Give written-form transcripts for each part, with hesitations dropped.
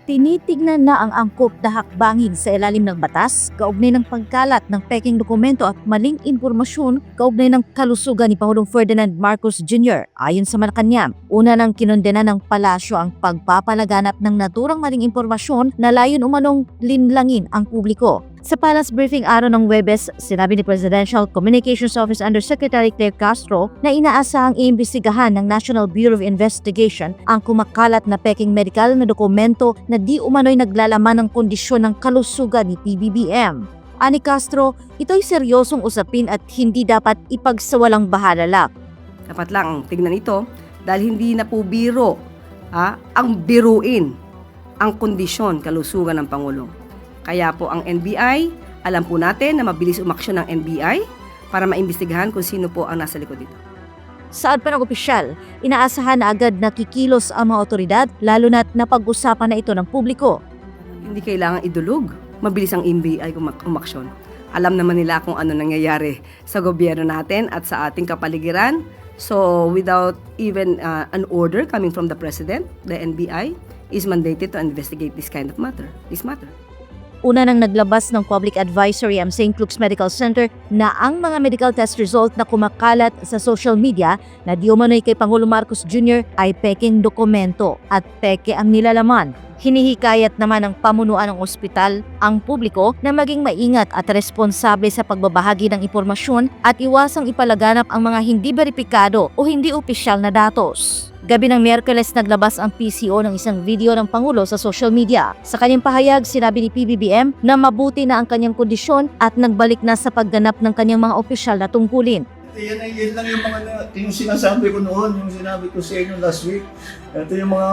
Tinitignan na ang angkop na hakbangin sa ilalim ng batas kaugnay ng pagkalat ng pekeng dokumento at maling impormasyon kaugnay ng kalusugan ni Pangulong Ferdinand Marcos Jr. Ayon sa Malacanang, una nang kinondena ng palasyo ang pagpapalaganap ng naturang maling impormasyon na layon umanong linlangin ang publiko. Sa Palace Briefing araw ng Huwebes, sinabi ni Presidential Communications Office Undersecretary Claire Castro na inaasahang iimbestigahan ng National Bureau of Investigation ang kumakalat na peking medikal na dokumento na di umano'y naglalaman ng kondisyon ng kalusugan ni PBBM. Ani Castro, ito'y seryosong usapin at hindi dapat ipagsawalang bahala. Dapat lang tignan ito dahil hindi na po biro ang biruin ang kondisyon kalusugan ng Pangulo. Kaya po ang NBI, alam po natin na mabilis umaksyon ng NBI para maimbestigahan kung sino po ang nasa likod dito. Saad pa ng opisyal, inaasahan na agad na kikilos ang mga otoridad lalo na't napag-usapan na ito ng publiko. Hindi kailangan idulog. Mabilis ang NBI umaksyon. Alam naman nila kung ano nangyayari sa gobyerno natin at sa ating kapaligiran. So without even an order coming from the President, the NBI is mandated to investigate this matter. Una nang naglabas ng public advisory ang St. Luke's Medical Center na ang mga medical test result na kumakalat sa social media na di umano'y kay Pangulong Marcos Jr. ay pekeng dokumento at peke ang nilalaman. Hinihikayat naman ng pamunuan ng ospital ang publiko na maging maingat at responsable sa pagbabahagi ng impormasyon at iwasang ipalaganap ang mga hindi beripikado o hindi opisyal na datos. Gabi ng Miyerkules naglabas ang PCO ng isang video ng Pangulo sa social media. Sa kanyang pahayag, sinabi ni PBBM na mabuti na ang kanyang kondisyon at nagbalik na sa pagganap ng kanyang mga opisyal na tungkulin. Yan lang yung sinasabi ko noon, yung sinabi ko sa inyo last week. Ito yung mga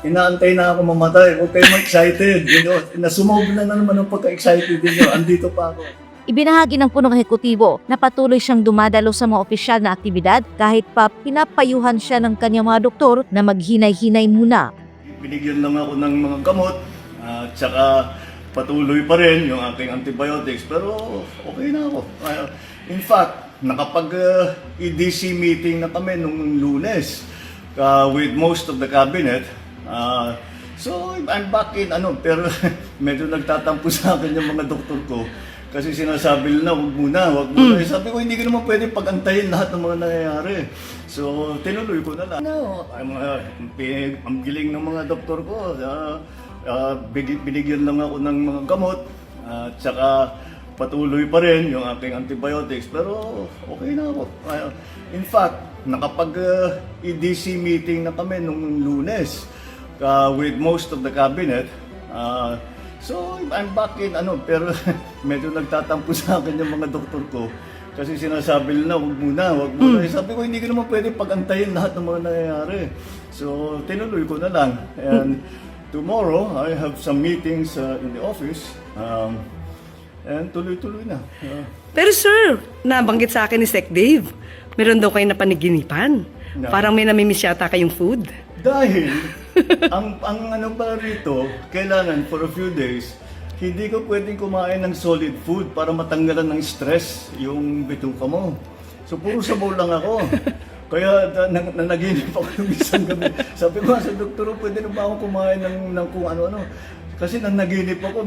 inaantay na ako mamatay. Huwag kayong excited. Nasumog na naman ang pagka-excited ninyo. Andito pa ako. Ibinahagi ng punong ehekutibo na patuloy siyang dumadalo sa mga opisyal na aktibidad kahit pa pinapayuhan siya ng kanyang mga doktor na maghinay-hinay muna. Binigyan lang ako ng mga gamot at saka patuloy pa rin yung aking antibiotics pero okay na ako. In fact, nakapag-EDC meeting na kami nung Lunes with most of the cabinet. So I'm back in pero medyo nagtatampo sa akin yung mga doktor ko. Kasi sinasabi nila, wag muna. Sabi ko, hindi ko naman pwede pag-antayin lahat ng mga nangyayari. So, tinuloy ko na lang. Ang giling ng mga doktor ko. Binigyan lang ako ng mga gamot. At saka patuloy pa rin yung aking antibiotics. Pero okay na ako. In fact, nakapag-EDC meeting na kami nung Lunes with most of the cabinet. So, I'm back in pero medyo nagtatampo sa akin yung mga doktor ko. Kasi sinasabi nila, wag muna. Sabi ko, hindi ko naman pwede pag-antayin lahat ng mga nangyayari. So, tinuloy ko na lang. And tomorrow, I have some meetings in the office. And tuloy-tuloy na. Pero sir, nabanggit sa akin ni Sec Dave, meron daw kayo napaniginipan. No. Parang may namimiss yata kayong food. Dahil, ang ano pa rito, kailangan for a few days, hindi ko pwedeng kumain ng solid food para matanggalan ng stress yung bituka mo. So, puro sabaw lang ako. Kaya nanaginip ako yung isang gabi. Sabi ko sa doktor, pwede na ba ako kumain ng kung ano-ano? Kasi nanaginip ako,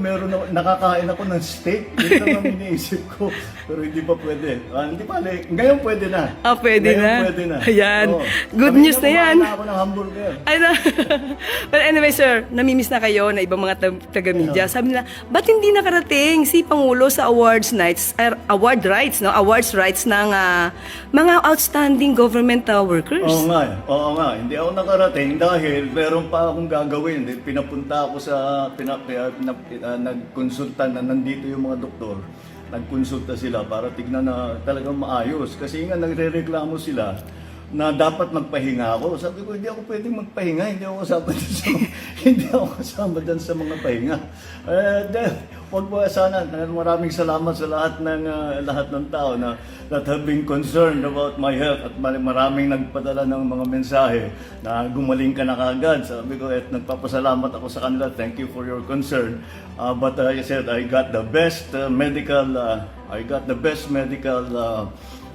nakakain ako ng steak. Yun lang ang iniisip ko. Pero hindi pa pwede. Hindi pa, ngayon pwede na. Pwede na. Pwede na. Ayan. Oo. Good news na yan. Kumain na ako ng hamburger. Ay na. But anyway, sir, namimiss na kayo na ibang mga taga-media. Sabi nila, ba't hindi nakarating si Pangulo sa awards rights ng mga outstanding government workers? Oo nga. Hindi ako nakarating dahil meron pa akong gagawin. Pinapunta ako sa nagkonsulta na nandito yung mga doktor. Nagkonsulta sila para tignan na talagang maayos. Kasi nga nagre-reklamo sila na dapat magpahinga ako. Sabi ko, hindi ako pwedeng magpahinga. Hindi ako kasama dyan sa mga pahinga. Huwag mo sana. Maraming salamat sa lahat ng tao that have been concerned about my health at maraming nagpadala ng mga mensahe na gumaling ka na kagad. Sabi ko, at nagpapasalamat ako sa kanila. Thank you for your concern. But I said, I got the best medical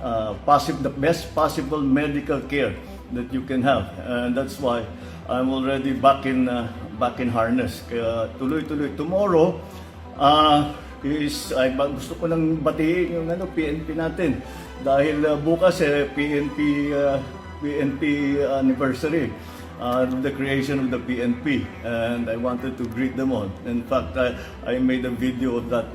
the best possible medical care that you can have, and that's why I'm already back in harness. Kaya tuloy-tuloy. Tomorrow, gusto ko nang batiin yung PNP natin. Dahil bukas PNP anniversary of the creation of the PNP, and I wanted to greet them all. In fact, I made a video of that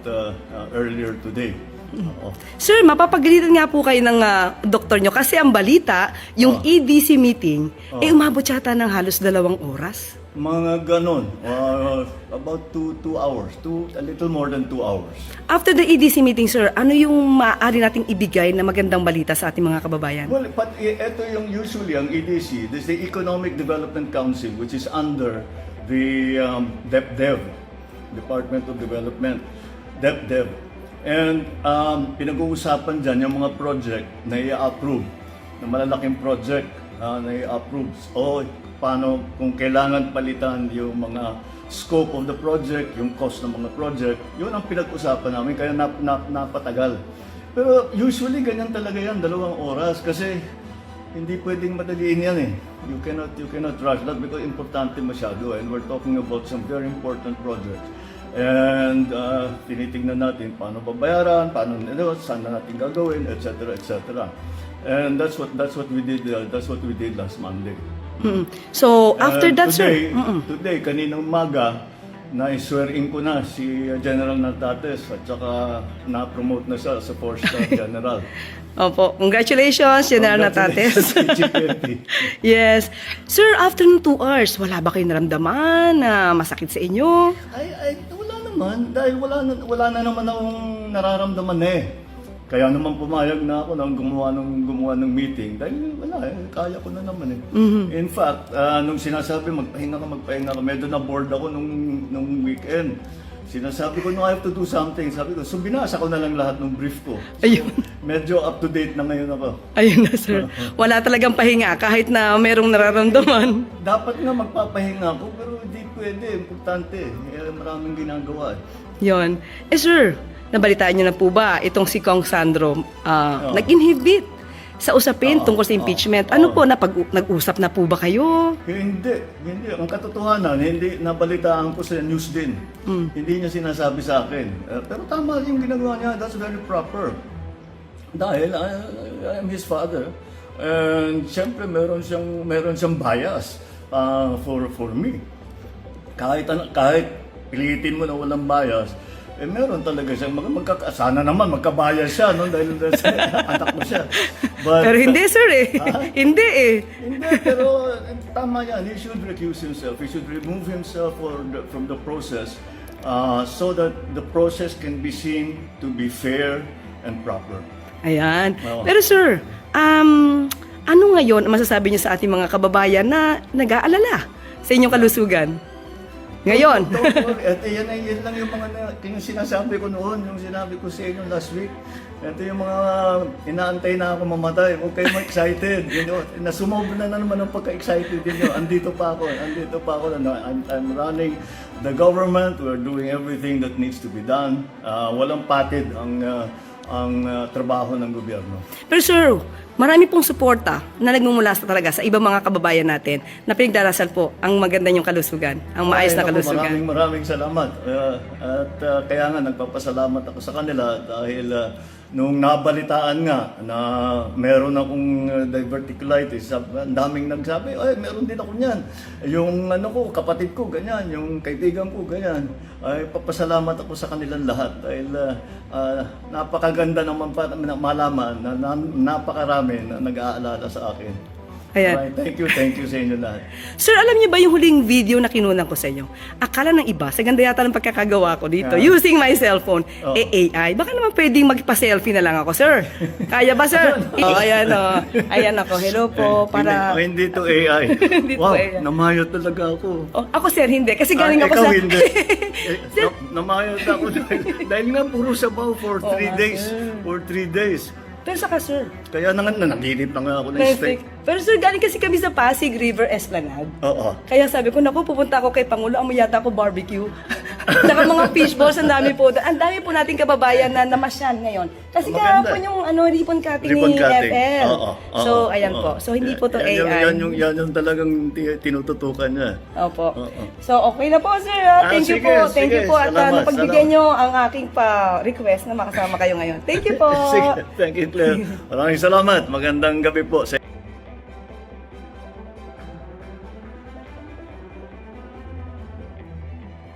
earlier today. Oo. Sir, mapapagalitan nga po kayo ng doktor nyo kasi ang balita, yung EDC meeting, umabot yata ng halos 2 oras. Mga ganon, about 2 hours, a little more than 2 hours. After the EDC meeting, sir, ano yung maaari nating ibigay na magandang balita sa ating mga kababayan? Well, but ito yung usually ang EDC, this is the Economic Development Council, which is under the DepDev, Department of Development, DepDev. And pinag-uusapan dyan yung mga project na i-approve, na malalaking project na i-approve. O paano kung kailangan palitan yung mga scope of the project, yung cost ng mga project, yun ang pinag-usapan namin, kaya napatagal. Pero usually ganyan talaga yan, 2 oras, kasi hindi pwedeng madaliin yan eh. You cannot rush that because importante masyado, and we're talking about some very important projects. And tinitingnan natin paano babayaran, saan na natin gagawin, etc., etc. And that's what we did. That's what we did last Monday. So after And that, today, sir, today kaninang umaga, na-swearing ko na si General Natates at saka na-promote na siya sa 4-star General. opo, congratulations, General Natates. Congratulations, Yes. Sir, after ng 2 hours, wala ba kayong naramdaman na masakit sa inyo? Ay, wala naman. Dahil wala na naman akong nararamdaman eh. Kaya naman pumayag na ako nang gumawa ng meeting. Dahil wala kaya ko na naman eh. In fact, nung sinasabi magpahinga ka, medyo na-bored ako nung weekend. Sinasabi ko, no, I have to do something. Sabi ko, so binasa ko na lang lahat ng brief ko. So, Ayun. medyo up to date na ngayon ako. Ayun na, sir. Wala talagang pahinga kahit na merong nararamdaman. Dapat nga magpapahinga ako, pero hindi pwede. Importante. Maraming ginagawa. Yon. Sir, nabalitaan niyo na po ba itong si Kong Sandro nag-inhibit sa usapin tungkol sa impeachment? Ano po, nag-usap na po ba kayo? Hindi. Ang katotohanan, hindi nabalitaan ko sa news din. Hindi niya sinasabi sa akin. Pero tama yung ginagawa niya. That's very proper. Dahil I am his father. And siyempre meron siyang bias for me. Kahit pilitin mo na walang bias, meron talaga siyang sana naman magkabayas siya, no? Dahil sa anak mo siya. But, Pero hindi, sir eh. Hindi eh. Hindi, pero tama yan. He should recuse himself. He should remove himself from the process so that the process can be seen to be fair and proper. Ayan. Oo. Pero sir, ano ngayon ang masasabi niyo sa ating mga kababayan na nag-aalala sa inyong kalusugan? Ngayon. Yan lang yung yung sinasabi ko noon, yung sinabi ko sa inyo last week. Ito yung mga inaantay na ako mamatay. Huwag kayo excited. Nasumobra na naman ang pagka-excited ninyo. Andito pa ako. I'm running the government. We're doing everything that needs to be done. Walang patid ang trabaho ng gobyerno. Pero sir, marami pong suporta na nagmumula talaga sa ibang mga kababayan natin na pinagdarasal po ang maganda niyong kalusugan, ang maayos na kalusugan. Maraming salamat. Kaya nga nagpapasalamat ako sa kanila dahil nung nabalitaan nga na meron akong diverticulitis, ang daming nagsabi, ay meron din ako niyan. Yung kapatid ko ganyan, yung kaibigan ko ganyan. Ay papasalamat ako sa kanilang lahat dahil napakaganda naman malaman na napakarami na nag-aalala sa akin. Ayan. Right, thank you sa inyo lahat. Sir, alam niyo ba yung huling video na kinunan ko sa inyo? Akala ng iba, sa ganda yata ng pagkakagawa ko dito, using my cellphone, AI. Baka naman pwedeng magpa-selfie na lang ako, sir. Kaya ba, sir? Ayan o. Ayan ako. Hello po. Para... Hindi to AI. Hindi to Wow, AI. namayo talaga ako. Oh, ako, sir, hindi. Kasi galing ako ikaw sa... hindi. Namayo ako dahil nga puro sabaw for 3 days. sir. For 3 days. Pero saka, sir, Kaya naginip na nga ako ng steak. Pero sir, galing kasi kami sa Pasig River Esplanade. Oo. Kaya sabi ko, naku, pupunta ako kay Pangulo, amoy yata ako barbecue. Saka mga fishballs, ang dami po. Ang dami po nating kababayan na namasyan ngayon. Kasi Maganda. kahapon yung ribbon cutting Ribbon ni cutting. FL. Oo, oo, So, ayan oo. po. So, hindi po to AI. Yan yung talagang tinututukan niya. Opo. Oo. So, okay na po, sir. Thank you sige, po. Thank sige. you po. At Salamat, napagbigyan nyo ang aking request na makasama kayo ngayon. Thank you po. Sige, thank you, Claire. Maraming salamat. Magandang gabi po sa